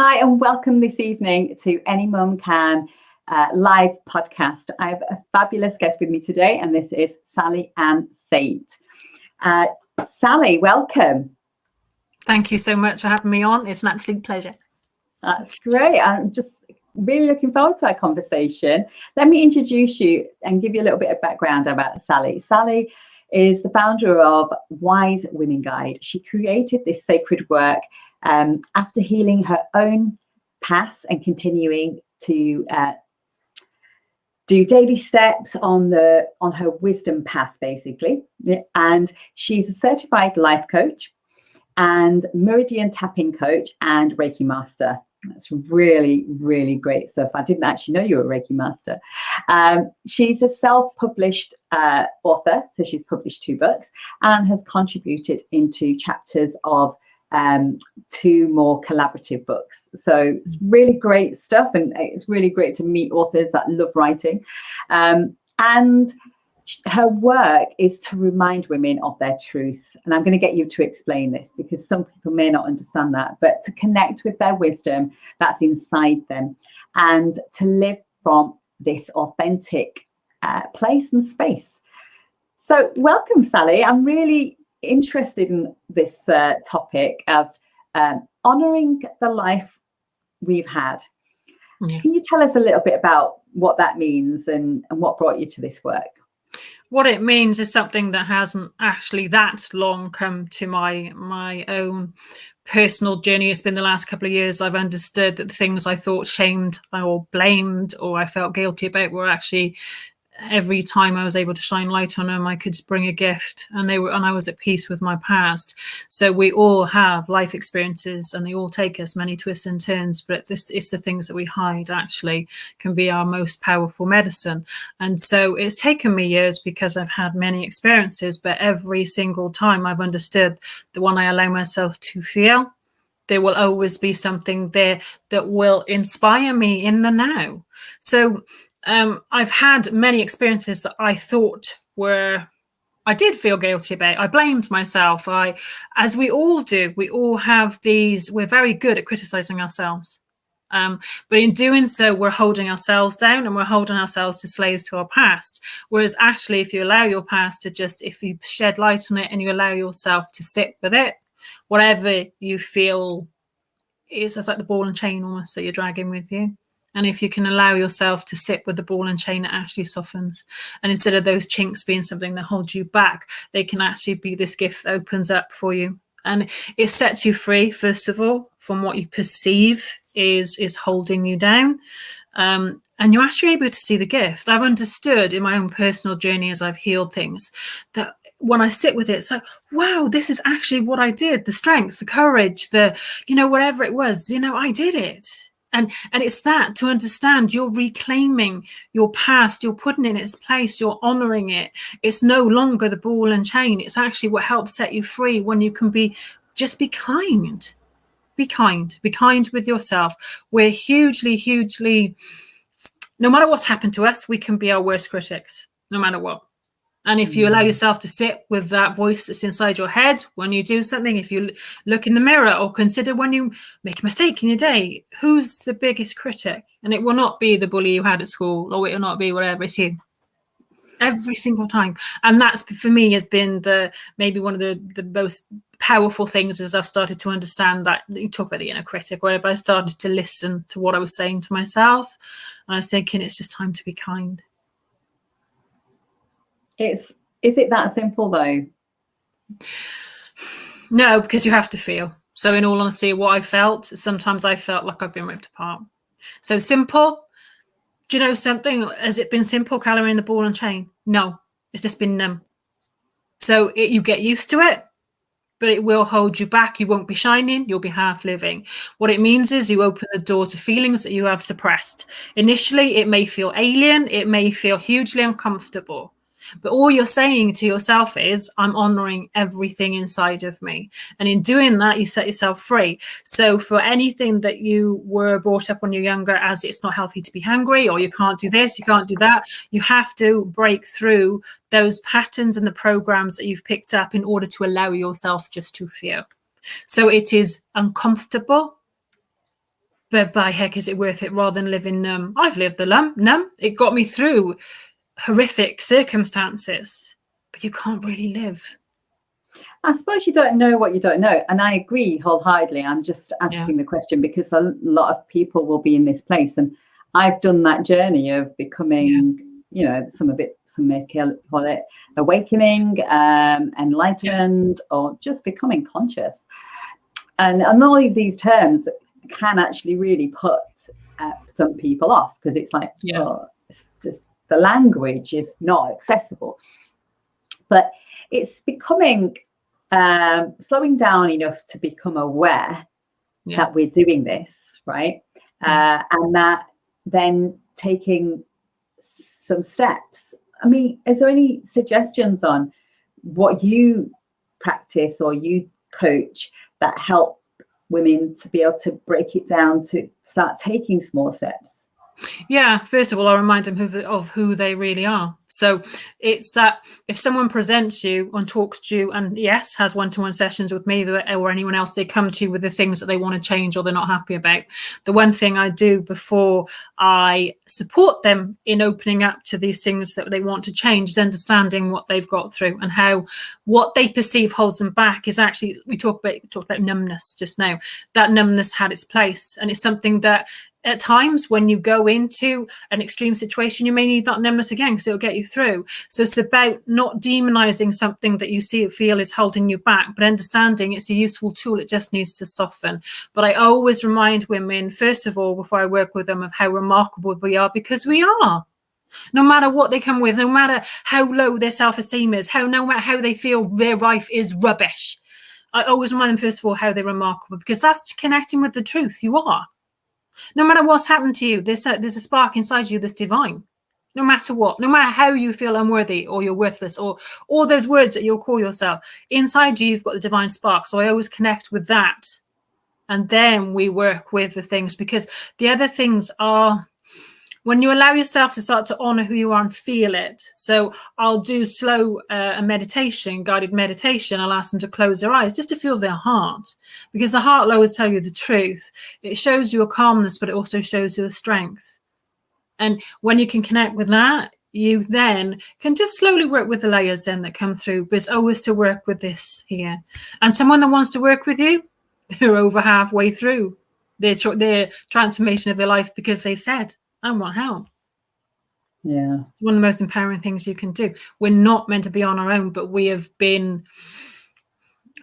Hi, and welcome this evening to Any Mum Can live podcast. I have a fabulous guest with me today, and this is Sally Ann Saint. Sally, welcome. Thank you so much for having me on. It's an absolute pleasure. That's great. I'm just really looking forward to our conversation. Let me introduce you and give you a little bit of background about Sally. Sally is the founder of Wise Women Guide. She created this sacred work after healing her own past and continuing to do daily steps on her wisdom path, basically. And she's a certified life coach and meridian tapping coach and Reiki master. That's really, really great stuff. I didn't actually know you were a Reiki master. She's a self-published author, so she's published 2 books and has contributed into chapters of 2 more collaborative books. So it's really great stuff, and it's really great to meet authors that love writing. And her work is to remind women of their truth. And I'm going to get you to explain this because some people may not understand that, but to connect with their wisdom that's inside them and to live from this authentic place and space. So welcome, Sally. I'm really interested in this topic of honoring the life we've had. Yeah. Can you tell us a little bit about what that means and what brought you to this work? What it means is something that hasn't actually that long come to my own personal journey. It's been the last couple of years I've understood that the things I thought shamed or blamed or I felt guilty about were actually, every time I was able to shine light on them, I could bring a gift, and I was at peace with my past. So we all have life experiences, and they all take us many twists and turns. But it's the things that we hide actually can be our most powerful medicine. And so it's taken me years because I've had many experiences, but every single time I've understood that when I allow myself to feel, there will always be something there that will inspire me in the now. So I've had many experiences that I thought I did feel guilty about. I blamed myself. As we all do, we all have these, we're very good at criticizing ourselves. But in doing so, we're holding ourselves down and we're holding ourselves to slaves to our past. Whereas actually, if you allow your past to if you shed light on it and you allow yourself to sit with it, whatever you feel is, it's like the ball and chain almost that you're dragging with you. And if you can allow yourself to sit with the ball and chain, it actually softens. And instead of those chinks being something that holds you back, they can actually be this gift that opens up for you. And it sets you free, first of all, from what you perceive is holding you down. And you're actually able to see the gift. I've understood in my own personal journey as I've healed things that when I sit with it, it's like, wow, this is actually what I did. The strength, the courage, whatever it was, I did it. And it's that, to understand you're reclaiming your past, you're putting it in its place, you're honoring it. It's no longer the ball and chain. It's actually what helps set you free when you can be kind. Be kind with yourself. We're hugely, no matter what's happened to us, we can be our worst critics, no matter what. And if you allow yourself to sit with that voice that's inside your head when you do something, if you look in the mirror or consider when you make a mistake in your day, who's the biggest critic? And it will not be the bully you had at school, or it will not be whatever, it's you. Every single time. And that's, for me, has been maybe one of the most powerful things as I've started to understand that. You talk about the inner critic, wherever I started to listen to what I was saying to myself. And I was thinking, it's just time to be kind. Is it that simple though? No, because you have to feel. So in all honesty, what I felt, sometimes I felt like I've been ripped apart. So simple. Do you know something? Has it been simple coloring the ball and chain? No, it's just been numb. So you get used to it, but it will hold you back. You won't be shining. You'll be half living. What it means is you open the door to feelings that you have suppressed. Initially, it may feel alien. It may feel hugely uncomfortable. But all you're saying to yourself is, I'm honoring everything inside of me. And in doing that, you set yourself free. So for anything that you were brought up when you're younger as it's not healthy to be hungry, or you can't do this, you can't do that, you have to break through those patterns and the programs that you've picked up in order to allow yourself just to feel. So it is uncomfortable. but by heck, is it worth it rather than living numb? I've lived the numb. It got me through horrific circumstances, but you can't really live. I suppose you don't know what you don't know. And I agree wholeheartedly. I'm just asking the question because a lot of people will be in this place. And I've done that journey of becoming, some may call it awakening, enlightened, or just becoming conscious. And all of these terms can actually really put some people off because it's like, it's just the language is not accessible. But it's becoming slowing down enough to become aware that we're doing this, right? And that then taking some steps. I mean, is there any suggestions on what you practice or you coach that help women to be able to break it down to start taking small steps? Yeah, first of all, I'll remind them of who they really are. So it's that if someone presents you and talks to you and yes, has one-to-one sessions with me or anyone else, they come to you with the things that they want to change or they're not happy about. The one thing I do before I support them in opening up to these things that they want to change is understanding what they've got through and how what they perceive holds them back is actually, we talked about numbness just now. That numbness had its place, and it's something that at times when you go into an extreme situation, you may need that numbness again because it'll get you through. So it's about not demonizing something that you feel is holding you back, but understanding it's a useful tool. It just needs to soften. But I always remind women, first of all, before I work with them, of how remarkable we are, because we are. No matter what they come with, no matter how low their self-esteem is, no matter how they feel their life is rubbish, I always remind them, first of all, how they're remarkable, because that's connecting with the truth. You are. No matter what's happened to you, there's a spark inside you that's divine. No matter what, no matter how you feel unworthy or you're worthless or all those words that you'll call yourself, inside you, you've got the divine spark. So I always connect with that. And then we work with the things, because the other things are when you allow yourself to start to honor who you are and feel it. So I'll do slow meditation, guided meditation. I'll ask them to close their eyes just to feel their heart, because the heart will always tell you the truth. It shows you a calmness, but it also shows you a strength. And when you can connect with that, you then can just slowly work with the layers then that come through. But it's always to work with this here. And someone that wants to work with you, they're over halfway through their transformation of their life because they've said, I want help. Yeah. It's one of the most empowering things you can do. We're not meant to be on our own, but we have been,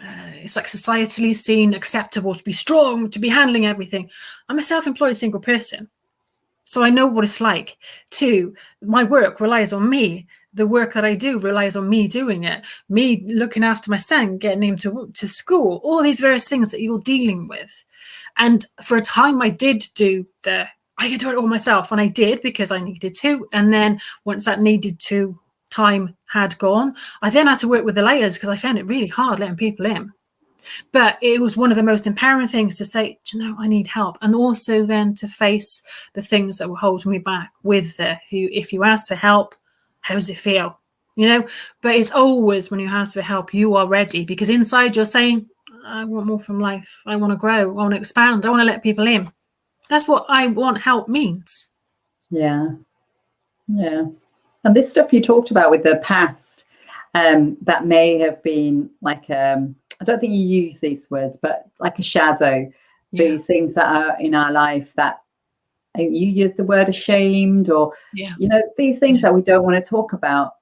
it's like societally seen acceptable to be strong, to be handling everything. I'm a self-employed single person, so I know what it's like. My work relies on me. The work that I do relies on me doing it, me looking after my son, getting him to school, all these various things that you're dealing with. And for a time I did do I could do it all myself, and I did because I needed to. And then once that needed to time had gone, I then had to work with the layers because I found it really hard letting people in. But it was one of the most empowering things to say, I need help. And also then to face the things that were holding me back with if you ask for help, how does it feel? But it's always when you ask for help, you are ready, because inside you're saying, I want more from life. I want to grow. I want to expand. I want to let people in. That's what I want help means. Yeah. Yeah. And this stuff you talked about with the past, that may have been like, I don't think you use these words, but like a shadow, these things that are in our life that you use the word ashamed or, these things that we don't want to talk about.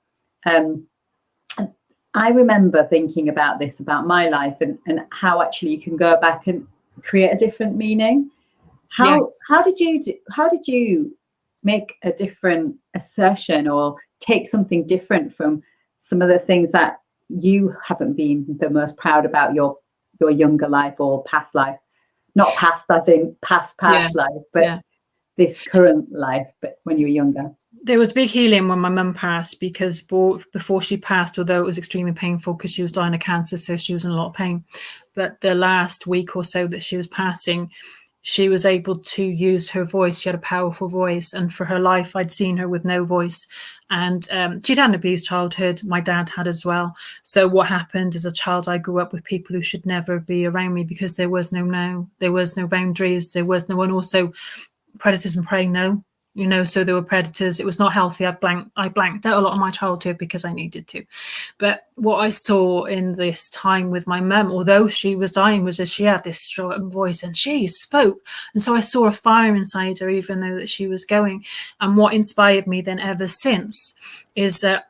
I remember thinking about this, about my life and how actually you can go back and create a different meaning. How did you make a different assertion or take something different from some of the things that you haven't been the most proud about your younger life or past life? Not past as in past life, but this current life, but when you were younger. There was big healing when my mum passed, because before she passed, although it was extremely painful because she was dying of cancer, so she was in a lot of pain. But the last week or so that she was passing, she was able to use her voice. She had a powerful voice, and for her life I'd seen her with no voice, and she'd had an abused childhood. My dad had as well. So what happened as a child, I grew up with people who should never be around me, because there was no boundaries, there was no one. Also, predators and prey, no, you know, so there were predators. It was not healthy. I blanked out a lot of my childhood because I needed to. But what I saw in this time with my mum, although she was dying, was that she had this strong voice and she spoke. And so I saw a fire inside her, even though that she was going. And what inspired me then ever since is that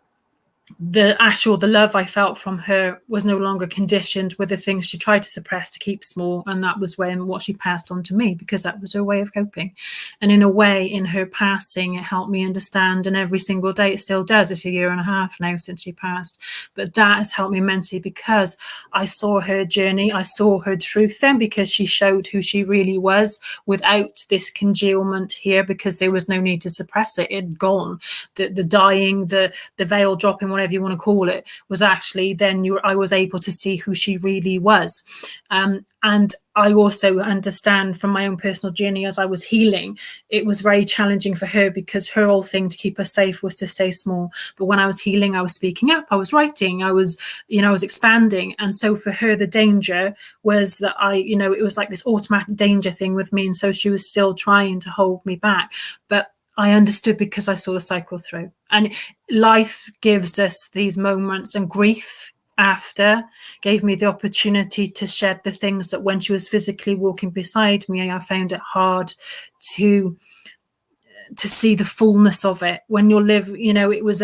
the love I felt from her was no longer conditioned with the things she tried to suppress to keep small. And that was what she passed on to me, because that was her way of coping. And in a way, in her passing, it helped me understand, and every single day it still does. It's a year and a half now since she passed, but that has helped me immensely, because I saw her journey, I saw her truth then, because she showed who she really was without this congealment here, because there was no need to suppress it. It'd gone. The dying, the veil dropping, whatever you want to call it, was actually then I was able to see who she really was. And I also understand from my own personal journey, as I was healing, it was very challenging for her, because her whole thing to keep us safe was to stay small. But when I was healing, I was speaking up, I was writing, I was expanding. And so for her, the danger was that it was like this automatic danger thing with me. And so she was still trying to hold me back. But I understood, because I saw the cycle through. And life gives us these moments, and grief after gave me the opportunity to shed the things that when she was physically walking beside me, I found it hard to see the fullness of it. When you live, it was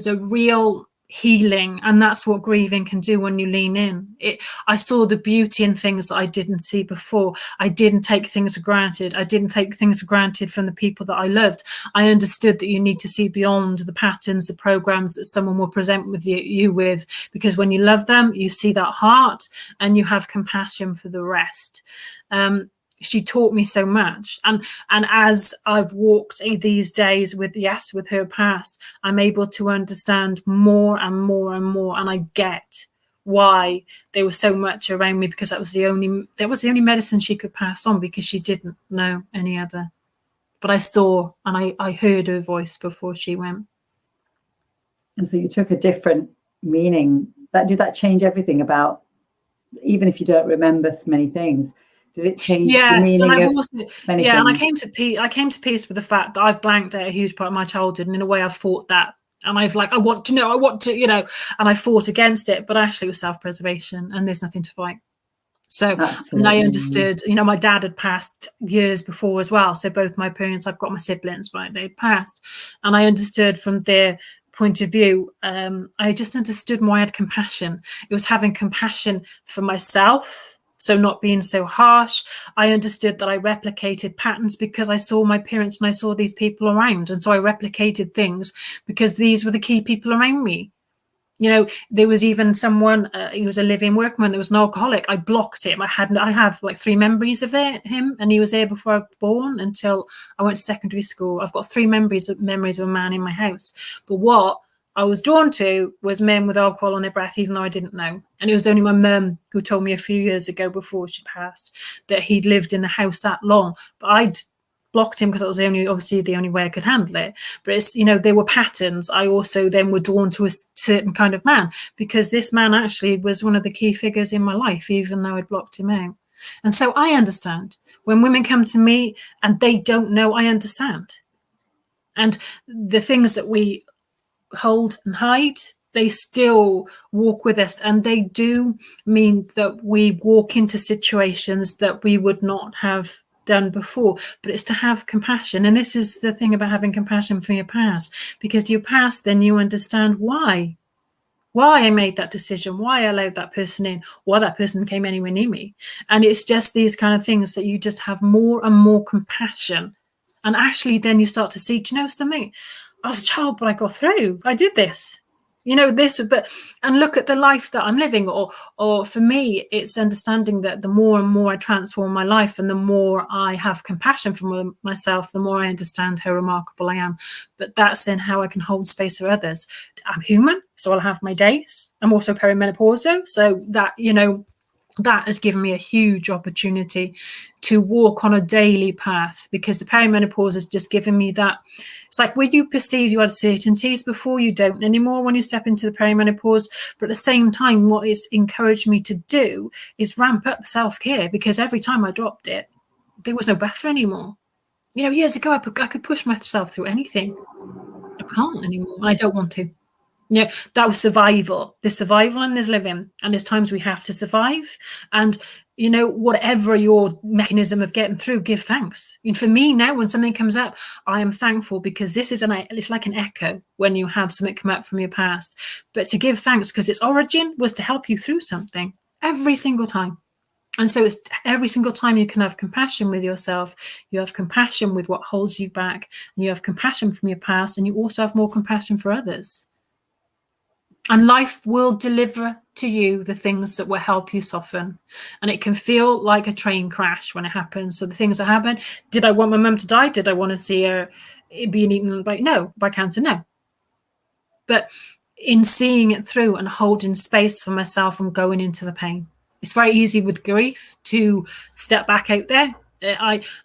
a real healing, and that's what grieving can do when you lean in. I saw the beauty in things that I didn't see before. I didn't take things for granted. I didn't take things for granted from the people that I loved. I understood that you need to see beyond the patterns, the programs that someone will present with you with, because when you love them, you see that heart and you have compassion for the rest. She taught me so much, and as I've walked these days with her past, I'm able to understand more and more and more, and I get why there was so much around me, because that was the only medicine she could pass on, because she didn't know any other. But I saw and I heard her voice before she went. And so you took a different meaning. Did that change everything about, even if you don't remember so many things? Did it change the meaning of many things? And I came to peace with the fact that I've blanked out a huge part of my childhood, and in a way I've fought that. And I want to, and I fought against it, but actually it was self-preservation, and there's nothing to fight. So and I understood, my dad had passed years before as well. So both my parents, I've got my siblings, right, they'd passed. And I understood from their point of view, I just understood why I had compassion. It was having compassion for myself. So not being so harsh. I understood that I replicated patterns because I saw my parents and I saw these people around. And so I replicated things because these were the key people around me. There was even someone, he was a living workman, there was an alcoholic. I blocked him. I have like 3 memories of him, and he was there before I was born until I went to secondary school. I've got 3 memories of a man in my house. But what I was drawn to was men with alcohol on their breath, even though I didn't know. And it was only my mum who told me a few years ago before she passed that he'd lived in the house that long. But I'd blocked him because that was obviously the only way I could handle it. But it's, there were patterns. I also then were drawn to a certain kind of man, because this man actually was one of the key figures in my life, even though I'd blocked him out. And so I understand when women come to me and they don't know, I understand. And the things that we hold and hide, they still walk with us, and they do mean that we walk into situations that we would not have done before. But it's to have compassion, and this is the thing about having compassion for your past, because your past, then you understand why I made that decision, why I allowed that person in, why that person came anywhere near me. And it's just these kind of things that you just have more and more compassion. And actually then you start to see, do you know something? I was a child, but I got through. I did this, and look at the life that I'm living. Or for me, it's understanding that the more and more I transform my life, and the more I have compassion for myself, the more I understand how remarkable I am. But that's then how I can hold space for others. I'm human, so I'll have my days. I'm also perimenopausal, so that, that has given me a huge opportunity to walk on a daily path, because the perimenopause has just given me that. It's like when you perceive you had certainties before, you don't anymore when you step into the perimenopause. But at the same time, what it's encouraged me to do is ramp up self-care, because every time I dropped it, there was no buffer anymore. You know, years ago, I could push myself through anything. I can't anymore. I don't want to. Yeah, that was survival. There's survival and there's living, and there's times we have to survive. And you know, whatever your mechanism of getting through, give thanks. And for me now, when something comes up, I am thankful, because this is it's like an echo when you have something come up from your past. But to give thanks because its origin was to help you through something every single time. And so it's every single time you can have compassion with yourself, you have compassion with what holds you back, and you have compassion from your past, and you also have more compassion for others. And life will deliver to you the things that will help you soften. And it can feel like a train crash when it happens. So the things that happen, did I want my mum to die? Did I want to see her being eaten by cancer? No. But in seeing it through and holding space for myself and going into the pain. It's very easy with grief to step back out there.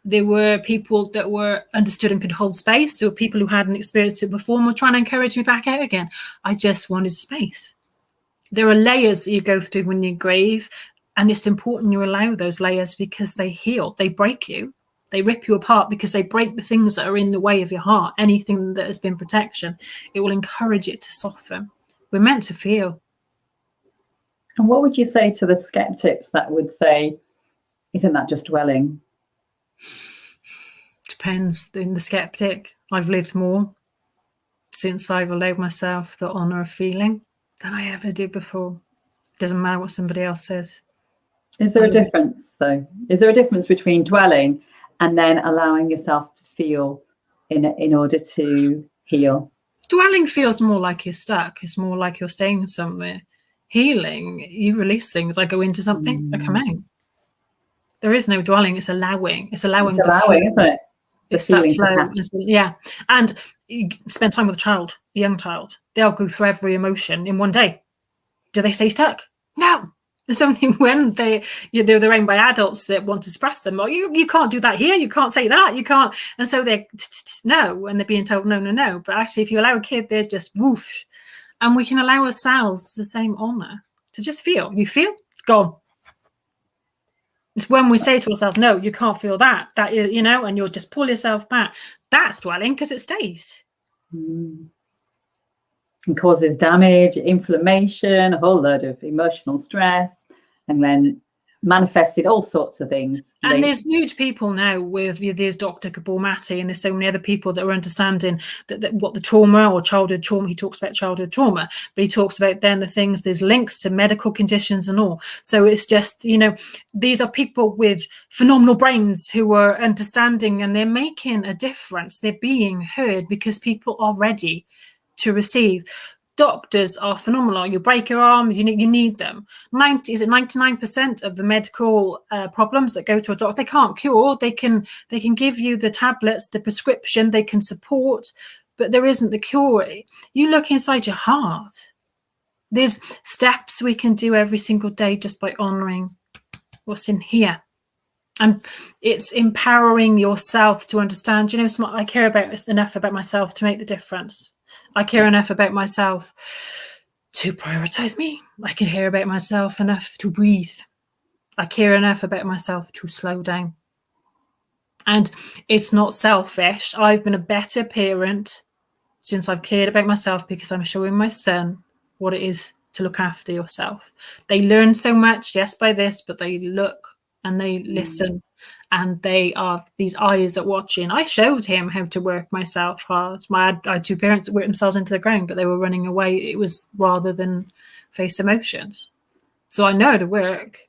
There were people that were understood and could hold space. There were people who hadn't experienced it before and were trying to encourage me back out again. I just wanted space. There are layers that you go through when you grieve, and it's important you allow those layers, because they heal. They break you. They rip you apart, because they break the things that are in the way of your heart. Anything that has been protection, it will encourage it to soften. We're meant to feel. And what would you say to the skeptics that would say, isn't that just dwelling? Depends. In the skeptic, I've lived more since I've allowed myself the honour of feeling than I ever did before. Doesn't matter what somebody else says. Is there a difference, though? Is there a difference between dwelling and then allowing yourself to feel in order to heal? Dwelling feels more like you're stuck. It's more like you're staying somewhere. Healing, you release things. I go into something, I come out. There is no dwelling. It's allowing. It's allowing. It's allowing, isn't it? It's that flow. Yeah. And you spend time with a child, a young child. They'll go through every emotion in one day. Do they stay stuck? No. It's only when they're owned by adults that want to suppress them. Or you can't do that here. You can't say that. You can't. And so they're no, and they're being told no. But actually, if you allow a kid, they're just whoosh. And we can allow ourselves the same honour to just feel. You feel? Gone. It's when we say to ourselves, no, you can't feel that. That is, and you'll just pull yourself back. That's dwelling, because it stays. And causes damage, inflammation, a whole load of emotional stress, and then manifested all sorts of things. And there's huge people now there's Dr. Kabul Mati, and there's so many other people that are understanding that what the trauma or childhood trauma, he talks about childhood trauma, but he talks about then the things, there's links to medical conditions and all. So it's just, these are people with phenomenal brains who are understanding, and they're making a difference. They're being heard because people are ready to receive. Doctors are phenomenal. You break your arm, you need them. 99% of the medical problems that go to a doctor, they can't cure. They can give you the tablets, the prescription, they can support, but there isn't the cure. You look inside your heart. There's steps we can do every single day just by honouring what's in here. And it's empowering yourself to understand, I care enough about myself to make the difference. I care enough about myself to prioritize me. I can care about myself enough to breathe. I care enough about myself to slow down. And it's not selfish. I've been a better parent since I've cared about myself, because I'm showing my son what it is to look after yourself. They learn so much, yes, by this, but they look and they listen, and they are these eyes that watching. I showed him how to work myself hard. I had two parents that worked themselves into the ground, but they were running away. It was rather than face emotions. So I know how to work.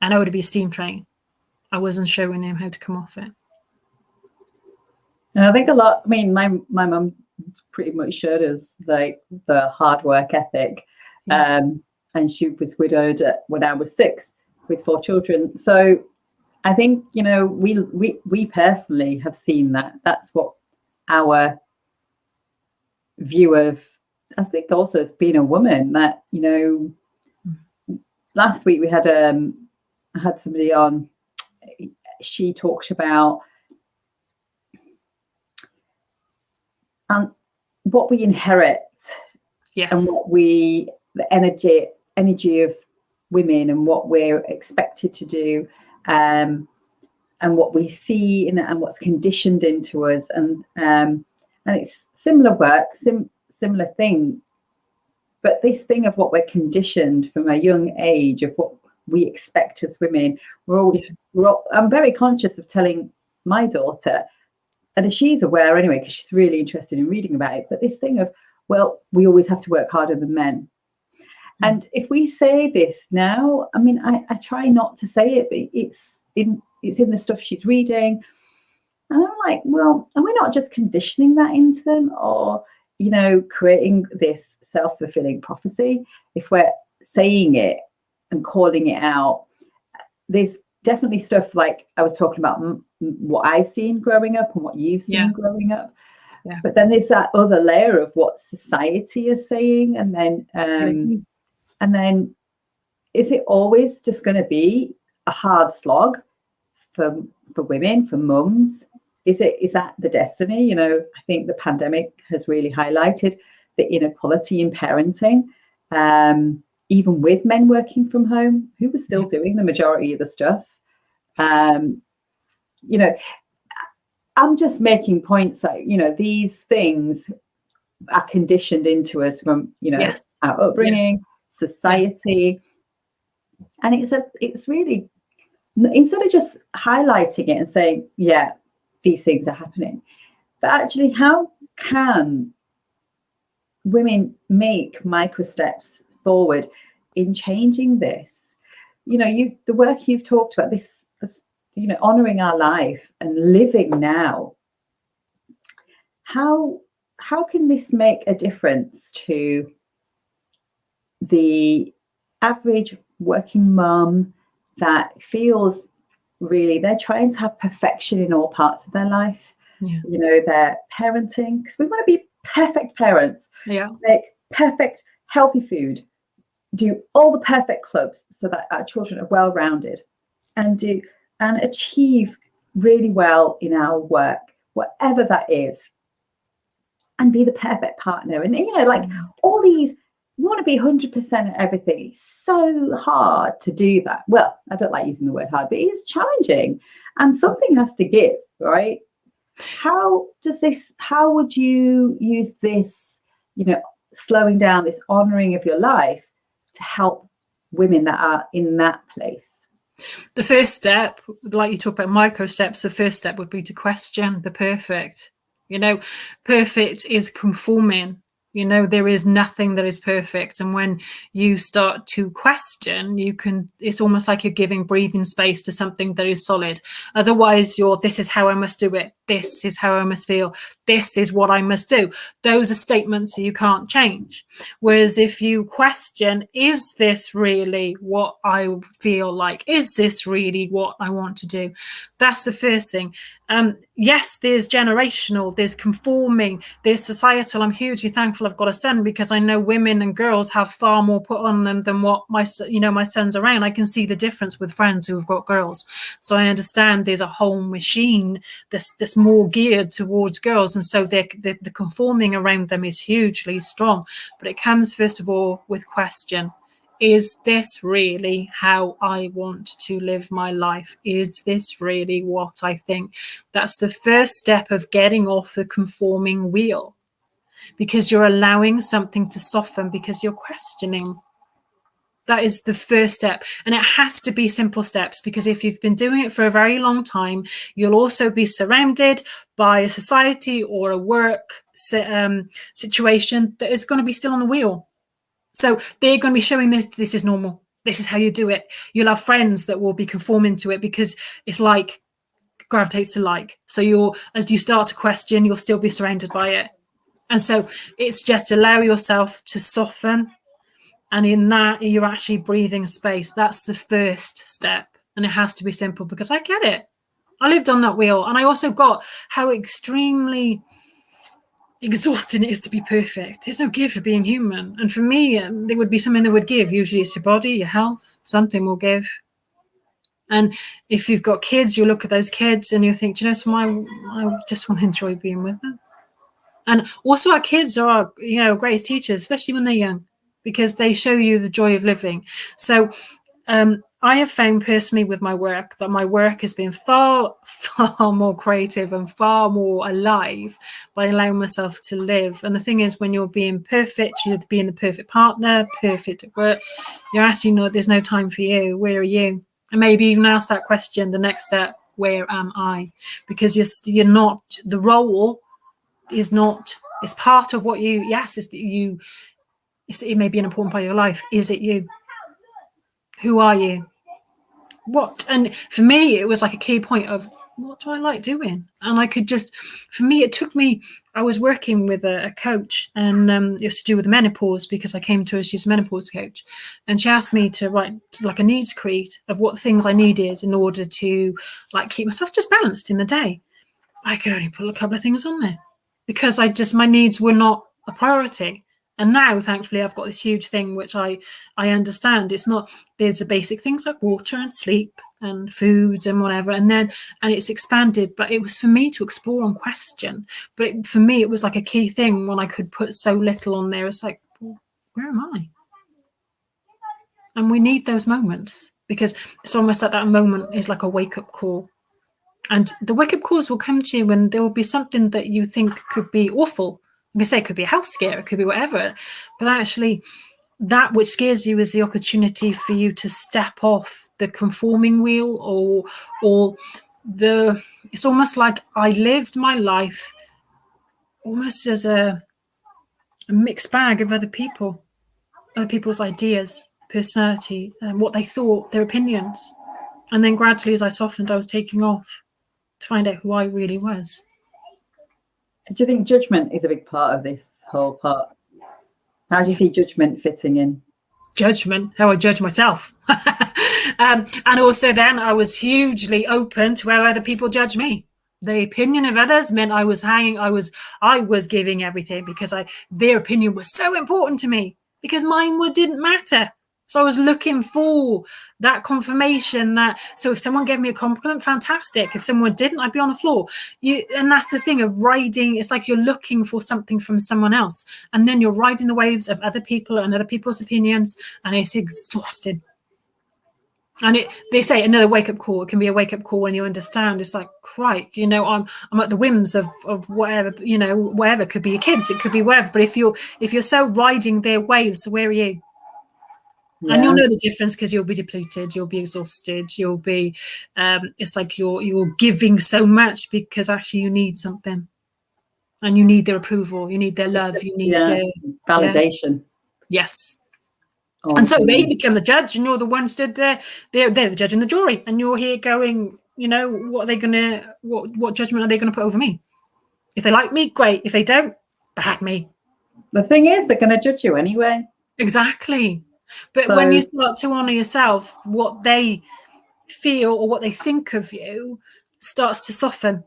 I know how to be a steam train. I wasn't showing him how to come off it. And I think my mum pretty much showed us like the hard work ethic. And she was widowed when I was 6 with 4 children. So I think, we personally have seen that. That's what our view of, I think, also as being a woman, that, last week we had I had somebody on. She talked about what we inherit, Yes. and what the energy of women, and what we're expected to do, and what we see and what's conditioned into us, and it's similar work, similar thing, but this thing of what we're conditioned from a young age, of what we expect as women, I'm very conscious of telling my daughter, and she's aware anyway because she's really interested in reading about it, but this thing of, well, we always have to work harder than men. And if we say this now, I mean, I try not to say it, but it's in the stuff she's reading. And I'm like, well, are we not just conditioning that into them, or, creating this self-fulfilling prophecy? If we're saying it and calling it out, there's definitely stuff like I was talking about, what I've seen growing up and what you've seen growing up. Yeah. But then there's that other layer of what society is saying, and then is it always just going to be a hard slog for women, for mums? Is that the destiny? I think the pandemic has really highlighted the inequality in parenting, even with men working from home, who were still doing the majority of the stuff. I'm just making points that, these things are conditioned into us from, our upbringing, society. And it's really, instead of just highlighting it and saying, yeah, these things are happening, but actually, how can women make micro steps forward in changing this? The work you've talked about, this honoring our life and living now. How can this make a difference to the average working mum that feels really they're trying to have perfection in all parts of their life? They're parenting, because we want to be perfect parents, make perfect healthy food, do all the perfect clubs so that our children are well-rounded, and achieve really well in our work, whatever that is, and be the perfect partner. And all these, you want to be 100% at everything. It's so hard to do that. Well, I don't like using the word hard, but it is challenging, and something has to give, right? How would you use this, slowing down, this honoring of your life, to help women that are in that place? The first step, like you talk about micro steps, the first step would be to question the perfect. Perfect is conforming. There is nothing that is perfect. And when you start to question, it's almost like you're giving breathing space to something that is solid. Otherwise, this is how I must do it. This is how I must feel. This is what I must do. Those are statements that you can't change. Whereas if you question, is this really what I feel like? Is this really what I want to do? That's the first thing. Yes, there's generational, there's conforming, there's societal. I'm hugely thankful I've got a son, because I know women and girls have far more put on them than what my son's around. I can see the difference with friends who have got girls. So I understand there's a whole machine that's more geared towards girls. And so the conforming around them is hugely strong. But it comes, first of all, with question. Is this really how I want to live my life? Is this really what I think? That's the first step of getting off the conforming wheel, because you're allowing something to soften, because you're questioning. That is the first step. And it has to be simple steps, because if you've been doing it for a very long time, you'll also be surrounded by a society or a work situation that is going to be still on the wheel. So they're going to be showing this is normal. This is how you do it. You'll have friends that will be conforming to it, because it's like gravitates to like. So as you start to question, you'll still be surrounded by it. And so it's just allow yourself to soften. And in that, you're actually breathing space. That's the first step. And it has to be simple, because I get it. I lived on that wheel. And I also got how extremely exhausting it is to be perfect. There's no give for being human. And for me, there would be something that would give. Usually it's your body, your health, something will give. And if you've got kids, you look at those kids and you think, do you know, so I just want to enjoy being with them. And also our kids are, greatest teachers, especially when they're young, because they show you the joy of living. So I have found personally with my work that my work has been far, far more creative and far more alive by allowing myself to live. And the thing is, when you're being perfect, you're being the perfect partner, perfect at work, you're actually there's no time for you. Where are you? And maybe even ask that question, the next step, where am I? Because you're not, the role is not, it's part of what you, yes, it may be an important part of your life. Is it you? Who are you? What? And for me, it was like a key point of, what do I like doing? And I could just, for me, it took me, I was working with a coach, and it was to do with the menopause, because I came to her, she's a menopause coach, and she asked me to write like a needs crate of what things I needed in order to like keep myself just balanced in the day. I could only put a couple of things on there because my needs were not a priority. And now, thankfully, I've got this huge thing which I understand. It's not, there's the basic things like water and sleep and food and whatever, and it's expanded. But it was for me to explore and question. But for me, it was like a key thing when I could put so little on there. It's like, well, where am I? And we need those moments, because it's almost like that moment is like a wake-up call. And the wake-up calls will come to you when there will be something that you think could be awful. You can say it could be a health scare, it could be whatever. But actually, that which scares you is the opportunity for you to step off the conforming wheel, or it's almost like I lived my life almost as a mixed bag of other people's ideas, personality, and what they thought, their opinions. And then gradually, as I softened, I was taking off to find out who I really was. Do you think judgment is a big part of this whole part? How do you see judgment fitting in? Judgment, how I judge myself. And also then I was hugely open to how other people judge me. The opinion of others meant I was giving everything, because their opinion was so important to me, because mine didn't matter. So I was looking for that confirmation so if someone gave me a compliment, fantastic. If someone didn't, I'd be on the floor. And that's the thing of riding. It's like you're looking for something from someone else, and then you're riding the waves of other people and other people's opinions, and it's exhausting. And they say another wake-up call. It can be a wake-up call when you understand. It's like, right, I'm at the whims of whatever, whatever. It could be your kids, it could be whatever. But if you're so riding their waves, where are you? Yeah. And you'll know the difference, because you'll be depleted, you'll be exhausted, you'll be it's like you're giving so much because actually you need something, and you need their approval, you need their love, you need their validation. Yes. And so they become the judge, and you're the one stood there. They're the judge and the jury, and you're here going, what judgment are they gonna put over me? If they like me, great. If they don't, bad me. The thing is, they're gonna judge you anyway. Exactly. But when you start to honor yourself, what they feel or what they think of you starts to soften.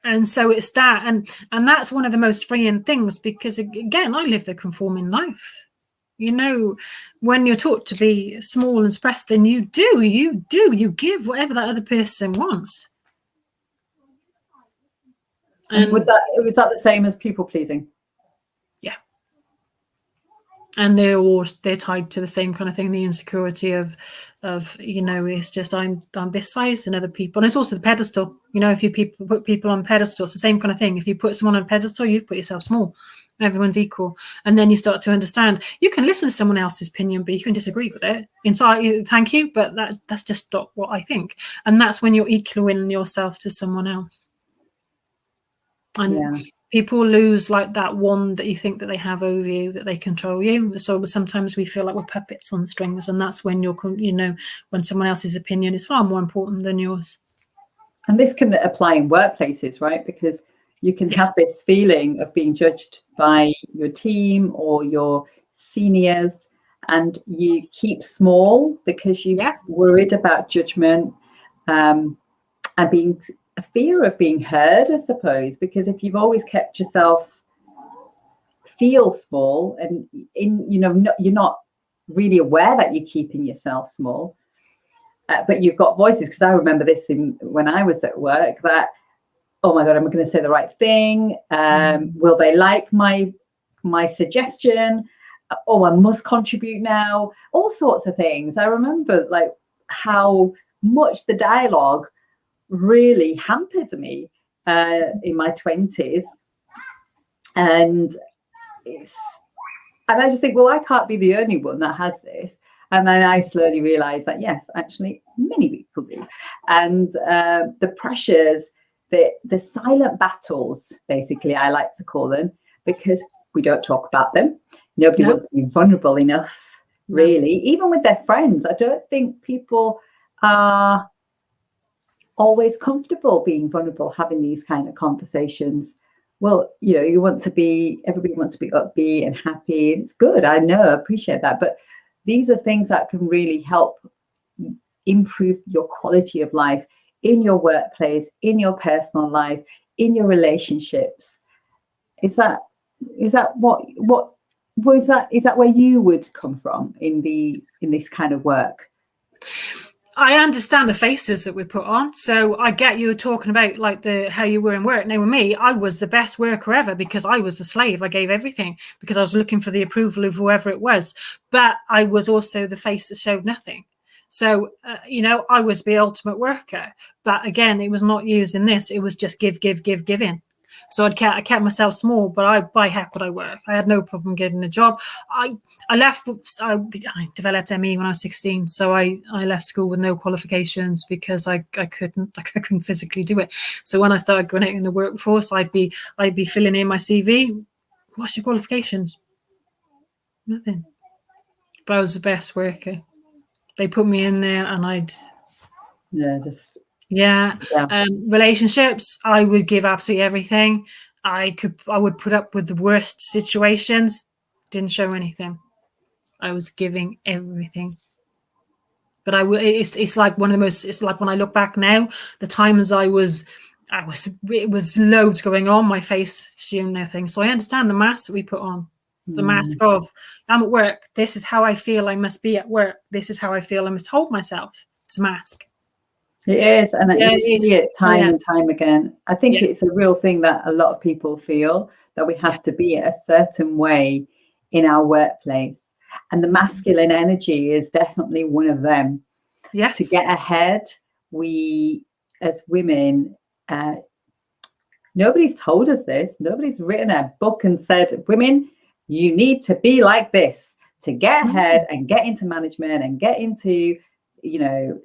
And so it's that. And that's one of the most freeing things, because, again, I lived a conforming life. When you're taught to be small and suppressed, then you give whatever that other person wants. And was that the same as people pleasing? Yeah. And they're tied to the same kind of thing, the insecurity of it's just I'm this size and other people. And it's also the pedestal. If you put people on pedestals, it's the same kind of thing. If you put someone on a pedestal, you've put yourself small. Everyone's equal. And then you start to understand you can listen to someone else's opinion, but you can disagree with it. Inside, thank you, but that's just not what I think. And that's when you're equaling yourself to someone else. And people lose like that wand that you think that they have over you, that they control you. So sometimes we feel like we're puppets on strings, and that's when when someone else's opinion is far more important than yours. And this can apply in workplaces, right? Because you can have this feeling of being judged by your team or your seniors, and you keep small because you're worried about judgment, and being a fear of being heard, I suppose, because if you've always kept yourself feel small, and you're not really aware that you're keeping yourself small, but you've got voices. Because I remember this when I was at work, that, oh my God, am I going to say the right thing? Will they like my suggestion? Oh, I must contribute now. All sorts of things. I remember like how much the dialogue really hampered me in my 20s. And I just think, well, I can't be the only one that has this. And then I slowly realized that, yes, actually, many people do. And the pressures, the silent battles, basically, I like to call them, because we don't talk about them. Nobody wants to be vulnerable enough, really. Even with their friends, I don't think people are always comfortable being vulnerable, having these kind of conversations. Well, everybody wants to be upbeat and happy. It's good. I know, I appreciate that. But these are things that can really help improve your quality of life in your workplace, in your personal life, in your relationships. Is that where you would come from in this kind of work? I understand the faces that we put on. So I get you talking about like how you were in work. Now with me, I was the best worker ever because I was the slave. I gave everything because I was looking for the approval of whoever it was. But I was also the face that showed nothing. So, I was the ultimate worker. But again, it was not used in this. It was just giving. So I kept myself small, but by heck would I work. I had no problem getting a job. I developed ME when I was 16, so I left school with no qualifications because I couldn't physically do it. So when I started going out in the workforce, I'd be filling in my CV. What's your qualifications? Nothing. But I was the best worker. They put me in there, and relationships, I would give absolutely everything. I would put up with the worst situations. Didn't show anything. I was giving everything. But it's like one of the most, it's like when I look back now, the times it was loads going on, my face showing nothing. So I understand the mask that we put on. The mask of, I'm at work, this is how I feel I must be at work, this is how I feel I must hold myself. It's a mask. It is, and you see it time and time again. I think it's a real thing that a lot of people feel, that we have to be a certain way in our workplace. And the masculine energy is definitely one of them. Yes. To get ahead, we as women, nobody's told us this. Nobody's written a book and said, women, you need to be like this to get ahead and get into management and get into,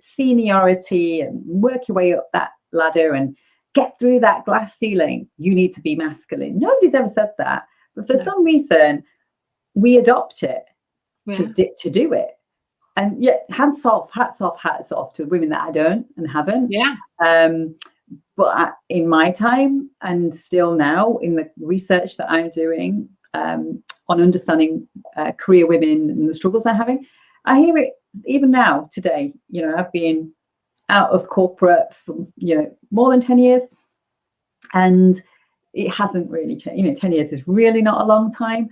seniority and work your way up that ladder and get through that glass ceiling. You need to be masculine. Nobody's ever said that. But for some reason, we adopt it to do it. And yet, hats off to women that I don't and haven't. Yeah. But in my time, and still now in the research that I'm doing on understanding career women and the struggles they're having, I hear it even now today. I've been out of corporate for more than 10 years, and it hasn't really changed. 10 years is really not a long time.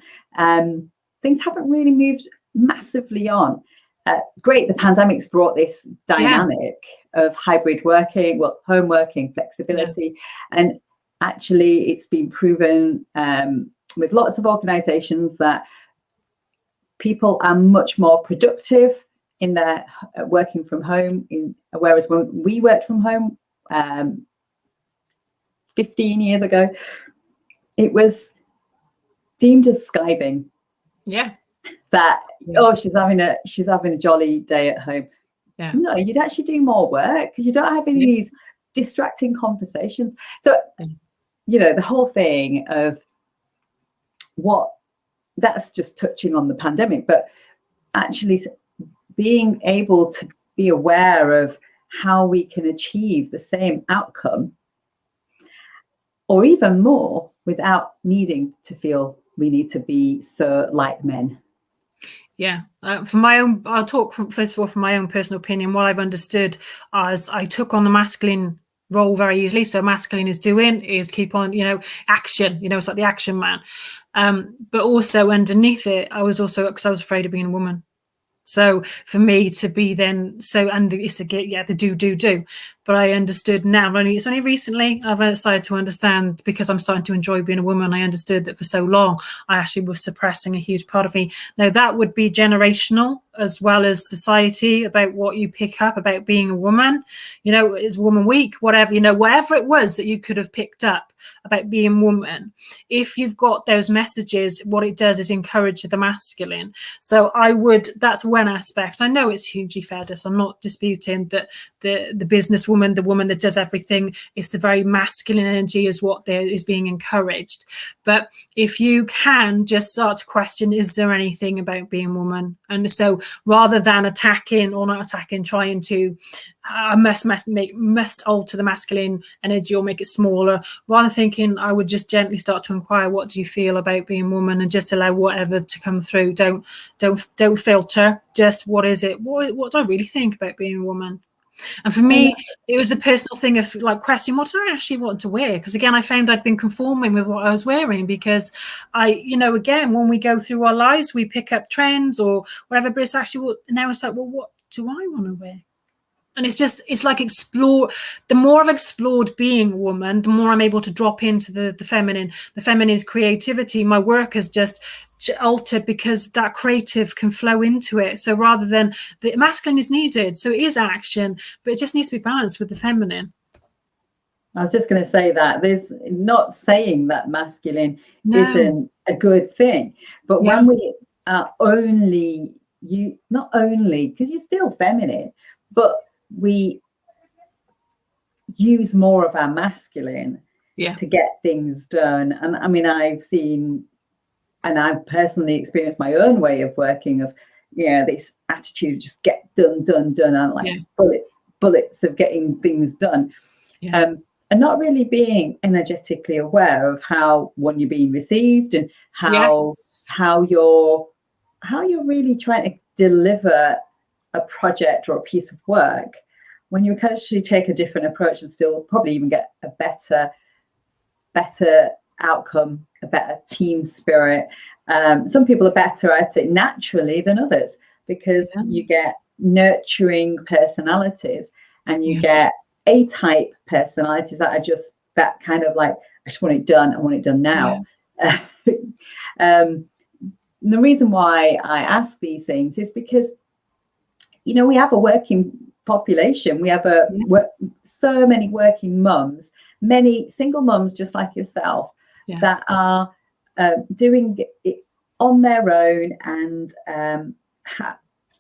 Things haven't really moved massively on. Great, the pandemic's brought this dynamic of hybrid working, home working, flexibility, and actually it's been proven with lots of organizations that people are much more productive in their working from home. Whereas when we worked from home 15 years ago, it was deemed as skiving. Yeah. That she's having a jolly day at home. Yeah. No, you'd actually do more work because you don't have any of these distracting conversations. So the whole thing of that's just touching on the pandemic, but actually being able to be aware of how we can achieve the same outcome or even more without needing to feel we need to be so like men. Yeah, for my own, I'll talk first of all from my own personal opinion. What I've understood as I took on the masculine role very easily. So masculine is doing, is keep on, action, it's like the action man. But also underneath it, I was afraid of being a woman. So for me to be then and it's the do. But I understood now, it's only recently I've decided to understand, because I'm starting to enjoy being a woman. I understood that for so long I actually was suppressing a huge part of me. Now that would be generational as well as society, about what you pick up about being a woman. It's Woman Week, whatever, whatever it was that you could have picked up about being woman. If you've got those messages, what it does is encourage the masculine. So that's one aspect. I know it's hugely fed us. I'm not disputing that the businesswoman, the woman that does everything, is the very masculine energy is what there is being encouraged. But if you can just start to question, is there anything about being woman? And so rather than attacking or not attacking, trying to must alter the masculine energy or make it smaller, rather thinking, I would just gently start to inquire, what do you feel about being woman, and just allow whatever to come through. Don't filter, just what is it, what do I really think about being a woman? And for me, it was a personal thing of like questioning, what do I actually want to wear? Because again, I found I'd been conforming with what I was wearing, because again, when we go through our lives, we pick up trends or whatever, but it's actually now it's like, well, what do I want to wear? And it's like explore. The more I've explored being a woman, the more I'm able to drop into the feminine. The feminine's creativity. My work has just altered because that creative can flow into it. So rather than the masculine is needed, so it is action, but it just needs to be balanced with the feminine. I was just going to say that there's not saying that masculine isn't a good thing, but when we are not only because you're still feminine, but we use more of our masculine to get things done. And I mean, I've seen, and I've personally experienced my own way of working of, this attitude, just get done, and like bullets of getting things done. And not really being energetically aware of how you're being received, and how you're really trying to deliver a project or a piece of work, when you can actually take a different approach and still probably even get a better outcome, a better team spirit. Some people are better at it naturally than others, because you get nurturing personalities, and you get A-type personalities that are just that kind of like, I just want it done, I want it done now. The reason why I ask these things is because we have a working population. We have so many working mums, many single mums just like yourself, that are doing it on their own, and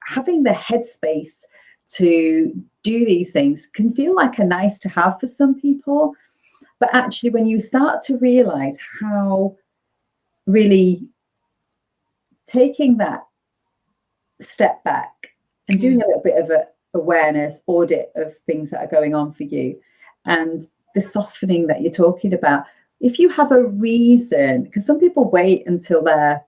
having the headspace to do these things can feel like a nice to have for some people. But actually, when you start to realize how really taking that step back and doing a little bit of a awareness audit of things that are going on for you, and the softening that you're talking about, if you have a reason, because some people wait until they're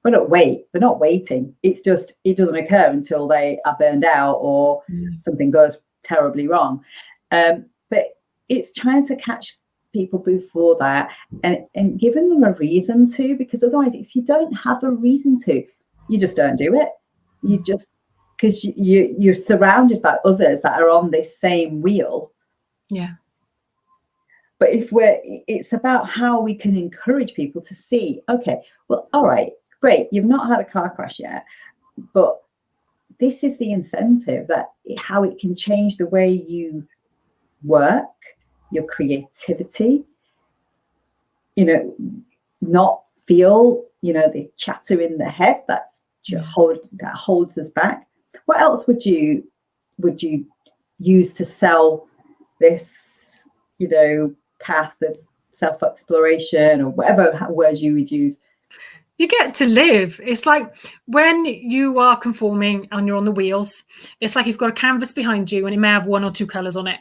not waiting, it's just it doesn't occur until they are burned out or something goes terribly wrong, but it's trying to catch people before that, and giving them a reason to, because otherwise, if you don't have a reason to, you just don't do it. You just, because you're surrounded by others that are on this same wheel. But it's about how we can encourage people to see, okay, well, all right, great, you've not had a car crash yet, but this is the incentive, that how it can change the way you work, your creativity, not feel, the chatter in the head that holds us back. What else would you use to sell this, path of self-exploration, or whatever words you would use? You get to live. It's like when you are conforming and you're on the wheels, it's like you've got a canvas behind you and it may have one or two colors on it.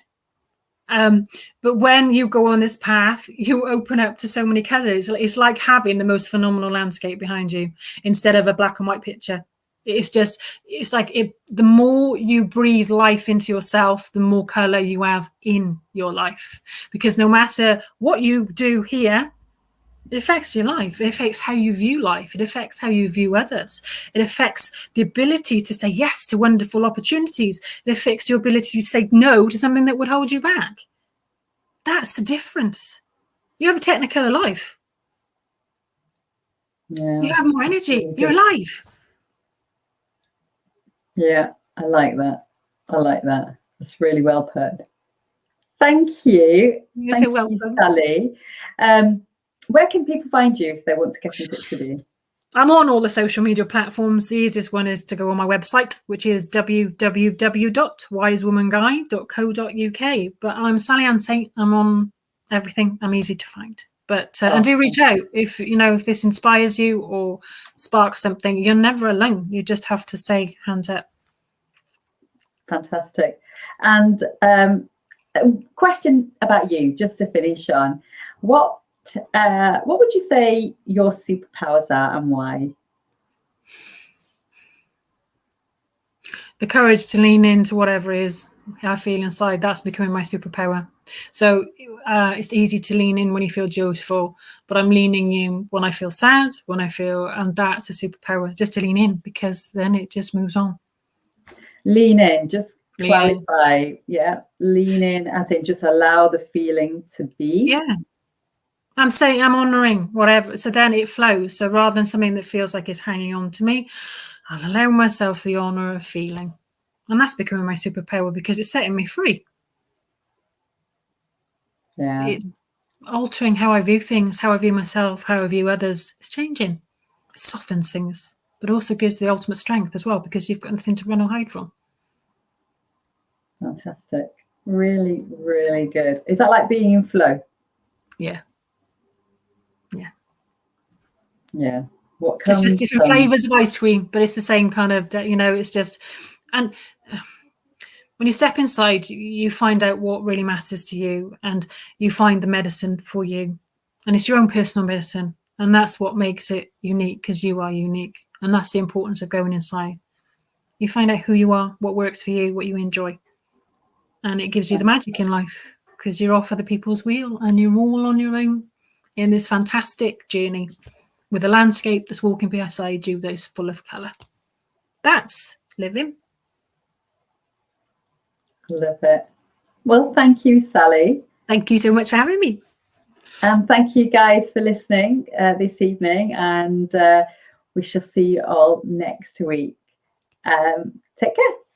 But when you go on this path, you open up to so many colors. It's like having the most phenomenal landscape behind you instead of a black and white picture. It's like the more you breathe life into yourself, the more color you have in your life. Because no matter what you do here, it affects your life. It affects how you view life. It affects how you view others. It affects the ability to say yes to wonderful opportunities. It affects your ability to say no to something that would hold you back. That's the difference. You have a technicolor life. Yeah, you have more energy. really You're alive. Yeah, I like that. I like that. That's really well put. Thank you. You're Thank so welcome. you, Sally. Where can people find you if they want to get in touch with you? I'm on all the social media platforms. The easiest one is to go on my website, which is www.wisewomanguy.co.uk. But I'm Sally Ann Saint. I'm on everything. I'm easy to find. But and do reach out if this inspires you or sparks something. You're never alone. You just have to say hands up. Fantastic. And a question about you, just to finish on. What would you say your superpowers are and why? The courage to lean into whatever it is I feel inside. That's becoming my superpower. So it's easy to lean in when you feel joyful, but I'm leaning in when I feel sad, and that's a superpower, just to lean in, because then it just moves on. Lean in, just clarify. Yeah, lean in as in just allow the feeling to be. Yeah. I'm saying I'm honoring whatever. So then it flows. So rather than something that feels like it's hanging on to me, I'll allow myself the honor of feeling. And that's becoming my superpower because it's setting me free. Yeah. Altering how I view things, how I view myself, how I view others. It's changing. It softens things, but also gives the ultimate strength as well, because you've got nothing to run or hide from. Fantastic. Really, really good. Is that like being in flow? Yeah. Yeah. Yeah. What comes? It's just different flavors of ice cream, but it's the same kind of, it's just, and when you step inside, you find out what really matters to you, and you find the medicine for you, and it's your own personal medicine. And that's what makes it unique, because you are unique. And that's the importance of going inside. You find out who you are, what works for you, what you enjoy. And it gives you the magic in life, because you're off other people's wheel and you're all on your own in this fantastic journey with a landscape that's walking beside you that is full of colour. That's living. Love it. Well, thank you, Sally. Thank you so much for having me. And thank you guys for listening this evening. And we shall see you all next week. Take care.